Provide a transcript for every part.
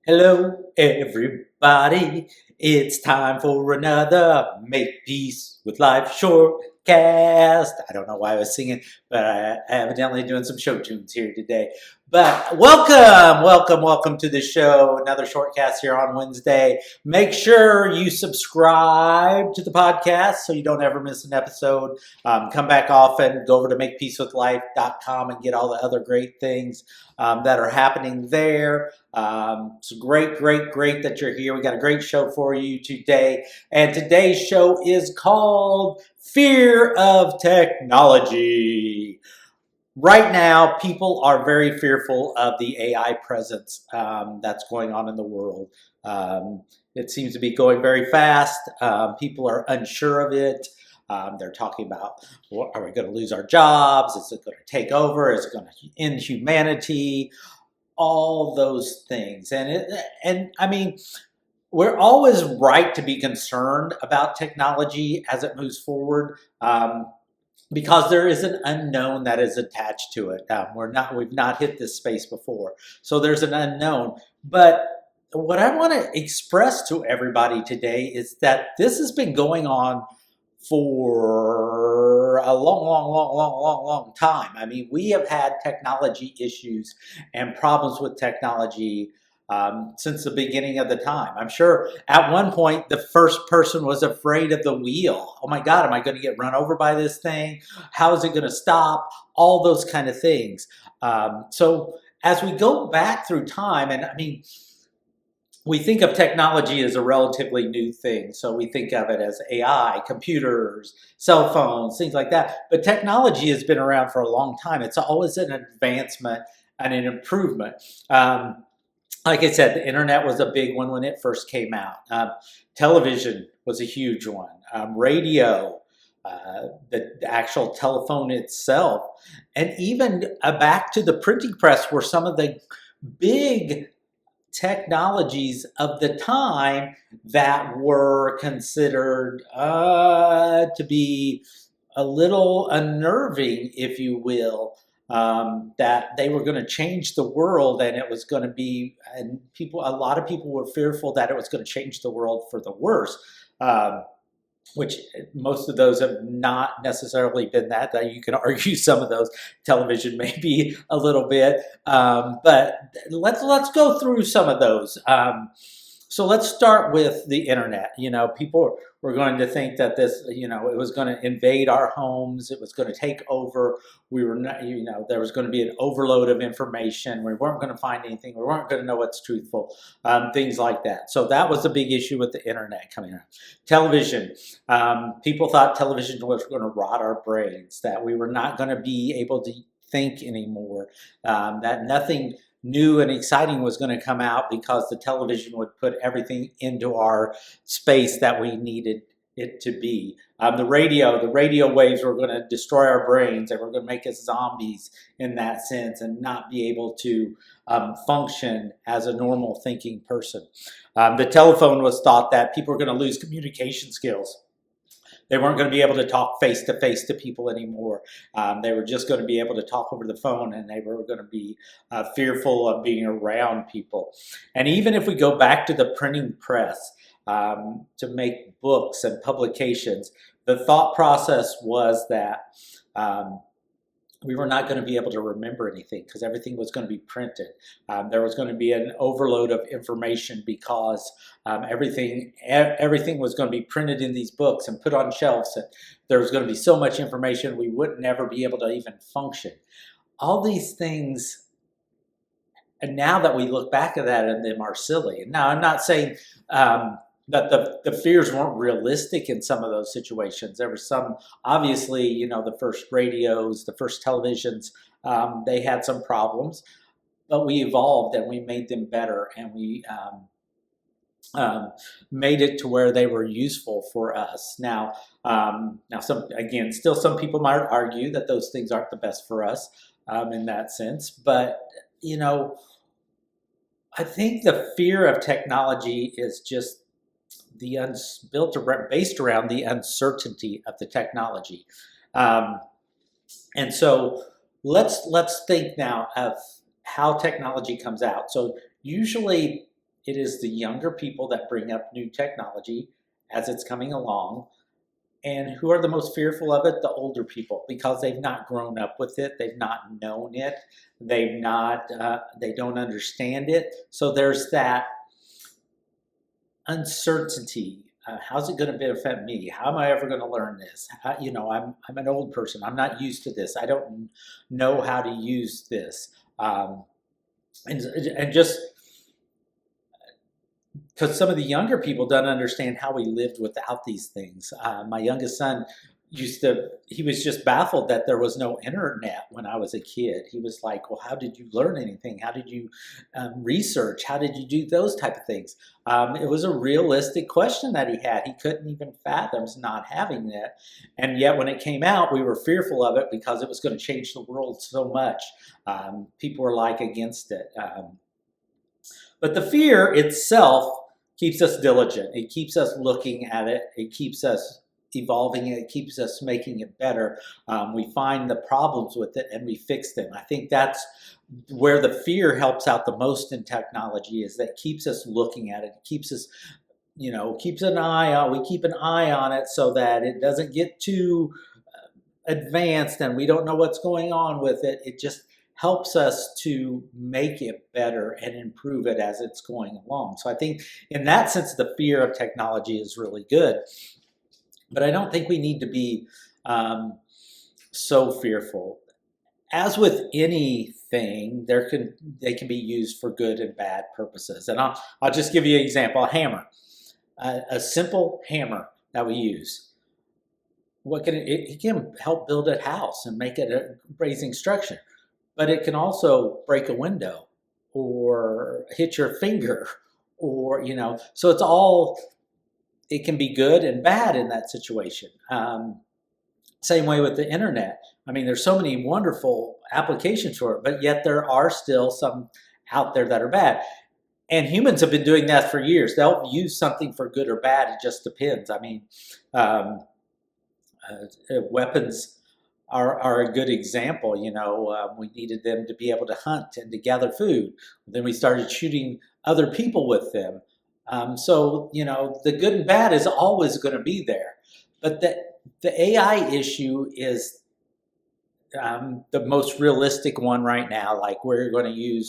Hello, everybody. It's time for another Make Peace with Life Shortcast. I don't know why I was singing, but I evidently doing some show tunes here today. But welcome to the show. Another Shortcast here on Wednesday. Make sure you subscribe to the podcast so you don't ever miss an episode. Come back often. Go over to makepeacewithlife.com and get all the other great things that are happening there. It's great that you're here. We got a great show for you today. And today's show is called Fear of Technology. Right now, people are very fearful of the AI presence that's going on in the world. It seems to be going very fast. People are unsure of it. They're talking about, are we going to lose our jobs? Is it going to take over? Is it going to end humanity? All those things. And I mean, we're always right to be concerned about technology as it moves forward. Because there is an unknown that is attached to it. We've not hit this space before. So there's an unknown. But what I want to express to everybody today is that this has been going on for a long time. I mean, we have had technology issues and problems with technology since the beginning of the time. I'm sure at one point the first person was afraid of the wheel. Oh my God, am I going to get run over by this thing? How is it going to stop? All those kind of things. So as we go back through time, and I mean, we think of technology as a relatively new thing. So we think of it as AI, computers, cell phones, things like that. But technology has been around for a long time. It's always an advancement and an improvement. Like I said, the internet was a big one when it first came out. Television was a huge one. Radio, the actual telephone itself, and even back to the printing press were some of the big technologies of the time that were considered to be a little unnerving, if you will. That they were going to change the world, and it was going to be, and a lot of people were fearful that it was going to change the world for the worse, which most of those have not necessarily been that. You can argue some of those. Television maybe a little bit, but let's go through some of those. So let's start with the internet. You know, people were going to think that this, you know, it was going to invade our homes. It was going to take over. We were not, you know, there was going to be an overload of information. We weren't going to find anything. We weren't going to know what's truthful, things like that. So that was a big issue with the internet coming around. Television. People thought television was going to rot our brains, that we were not going to be able to think anymore, that nothing new and exciting was going to come out because the television would put everything into our space that we needed it to be. The radio waves were going to destroy our brains, and were going to make us zombies in that sense and not be able to function as a normal thinking person. The telephone was thought that people were going to lose communication skills. They weren't going to be able to talk face-to-face to people anymore. They were just going to be able to talk over the phone, and they were going to be fearful of being around people. And even if we go back to the printing press to make books and publications, the thought process was that we were not going to be able to remember anything because everything was going to be printed. There was going to be an overload of information because everything was going to be printed in these books and put on shelves, and there was going to be so much information we would never be able to even function. All these things, and now that we look back at that, and them are silly. Now, I'm not saying that the fears weren't realistic in some of those situations. There were some, obviously, you know, the first radios, the first televisions, they had some problems, but we evolved and we made them better, and we made it to where they were useful for us. Now still some people might argue that those things aren't the best for us in that sense, but, you know, I think the fear of technology is just based around the uncertainty of the technology. And so let's think now of how technology comes out. So usually it is the younger people that bring up new technology as it's coming along. And who are the most fearful of it? The older people, because they've not grown up with it, they've not known it, they don't understand it. So there's that uncertainty. How's it going to benefit me? How am I ever going to learn this? I'm an old person. I'm not used to this. I don't know how to use this. And just because some of the younger people don't understand how we lived without these things. My youngest son he was just baffled that there was no internet when I was a kid. He was like, well, how did you learn anything? How did you research? How did you do those type of things? It was a realistic question that he had. He couldn't even fathom not having that. And yet when it came out, we were fearful of it because it was going to change the world so much. People were like against it. But the fear itself keeps us diligent. It keeps us looking at it. It keeps us evolving it. It keeps us making it better. We find the problems with it and we fix them. I think that's where the fear helps out the most in technology, is that keeps us looking at it. It keeps us, keeps an eye on. We keep an eye on it so that it doesn't get too advanced and we don't know what's going on with it. It just helps us to make it better and improve it as it's going along. So I think in that sense, the fear of technology is really good. But I don't think we need to be so fearful. As with anything, they can be used for good and bad purposes. And I'll just give you an example: a hammer, a simple hammer that we use. It can help build a house and make it a raising structure, but it can also break a window or hit your finger, or so it can be good and bad in that situation. Same way with the internet. I mean, there's so many wonderful applications for it, but yet there are still some out there that are bad. And humans have been doing that for years. They'll use something for good or bad. It just depends. I mean, weapons are a good example. We needed them to be able to hunt and to gather food. Then we started shooting other people with them. So the good and bad is always going to be there. But the AI issue is the most realistic one right now. Like, we're going to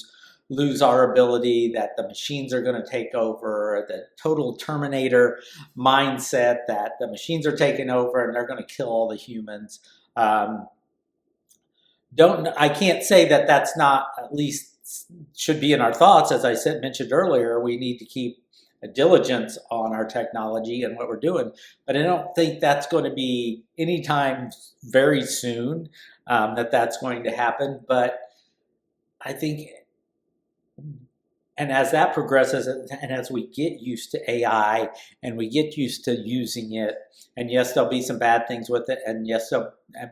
lose our ability, that the machines are going to take over, the total Terminator mindset that the machines are taking over and they're going to kill all the humans. I can't say that that's not at least should be in our thoughts. As I mentioned earlier, we need to keep a diligence on our technology and what we're doing, but I don't think that's going to be anytime very soon that's going to happen. But I think, and as that progresses, and as we get used to AI and we get used to using it, and yes, there'll be some bad things with it, and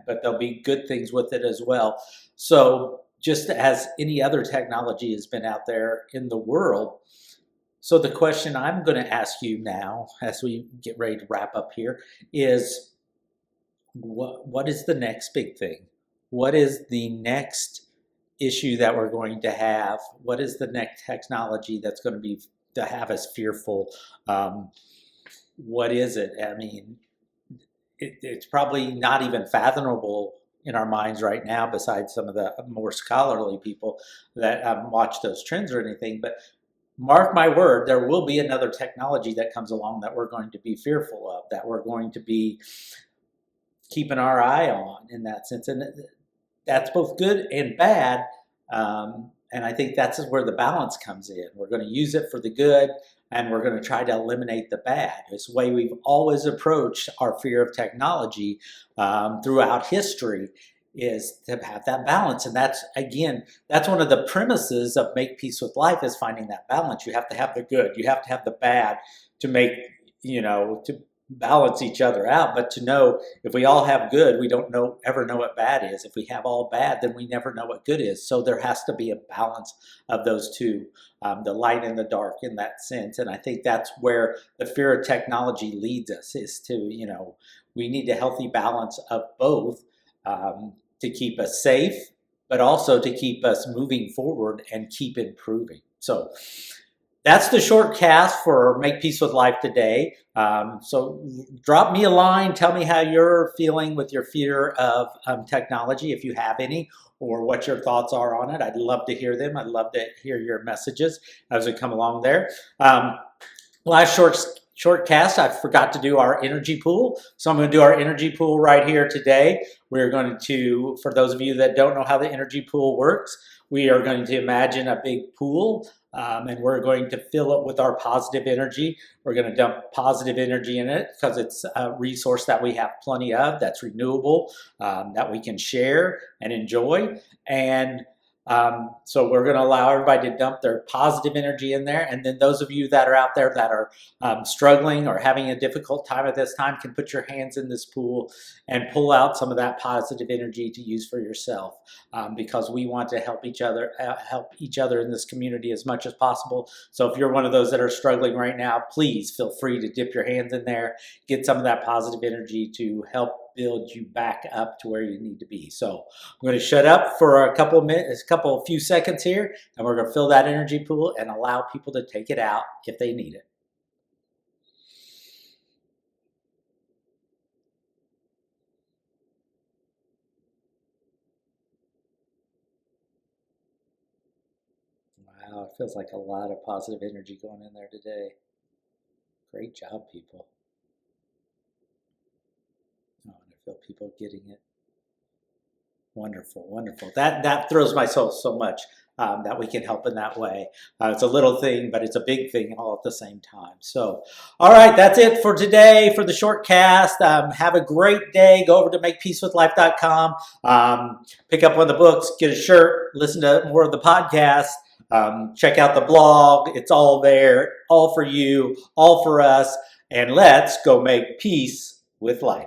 but there'll be good things with it as well. So just as any other technology has been out there in the world. So the question I'm going to ask you now, as we get ready to wrap up here, is what is the next big thing? What is the next issue that we're going to have? What is the next technology that's going to be to have us fearful? What is it? I mean, it's probably not even fathomable in our minds right now, besides some of the more scholarly people that watch those trends or anything. But mark my word, there will be another technology that comes along that we're going to be fearful of, that we're going to be keeping our eye on in that sense. And that's both good and bad. And I think that's where the balance comes in. We're going to use it for the good, and we're going to try to eliminate the bad. It's the way we've always approached our fear of technology throughout history, is to have that balance. And that's one of the premises of Make Peace with Life, is finding that balance. You have to have the good, you have to have the bad to make, to balance each other out. But to know, if we all have good, we don't ever know what bad is. If we have all bad, then we never know what good is. So there has to be a balance of those two, the light and the dark, in that sense. And I think that's where the fear of technology leads us, is to, we need a healthy balance of both. to keep us safe, but also to keep us moving forward and keep improving. So that's the short cast for Make Peace with Life today. So drop me a line. Tell me how you're feeling with your fear of technology, if you have any, or what your thoughts are on it. I'd love to hear them. I'd love to hear your messages as we come along there. Last short cast, I forgot to do our energy pool. So I'm going to do our energy pool right here today. We're going to, for those of you that don't know how the energy pool works, we are going to imagine a big pool. And we're going to fill it with our positive energy. We're going to dump positive energy in it because it's a resource that we have plenty of, that's renewable, that we can share and enjoy. And so we're going to allow everybody to dump their positive energy in there. And then those of you that are out there that are struggling or having a difficult time at this time can put your hands in this pool and pull out some of that positive energy to use for yourself, because we want to help each other in this community as much as possible. So if you're one of those that are struggling right now, please feel free to dip your hands in there, get some of that positive energy to help build you back up to where you need to be. So I'm going to shut up for a couple of minutes, few seconds here, and we're going to fill that energy pool and allow people to take it out if they need it. Wow, it feels like a lot of positive energy going in there today. Great job, people. Oh, and I feel people getting it. Wonderful, wonderful. That thrills my soul so much, that we can help in that way. It's a little thing, but it's a big thing all at the same time. So, all right, that's it for today for the short cast. Have a great day. Go over to makepeacewithlife.com. Pick up one of the books, get a shirt, listen to more of the podcast. Check out the blog. It's all there, all for you, all for us. And let's go make peace with life.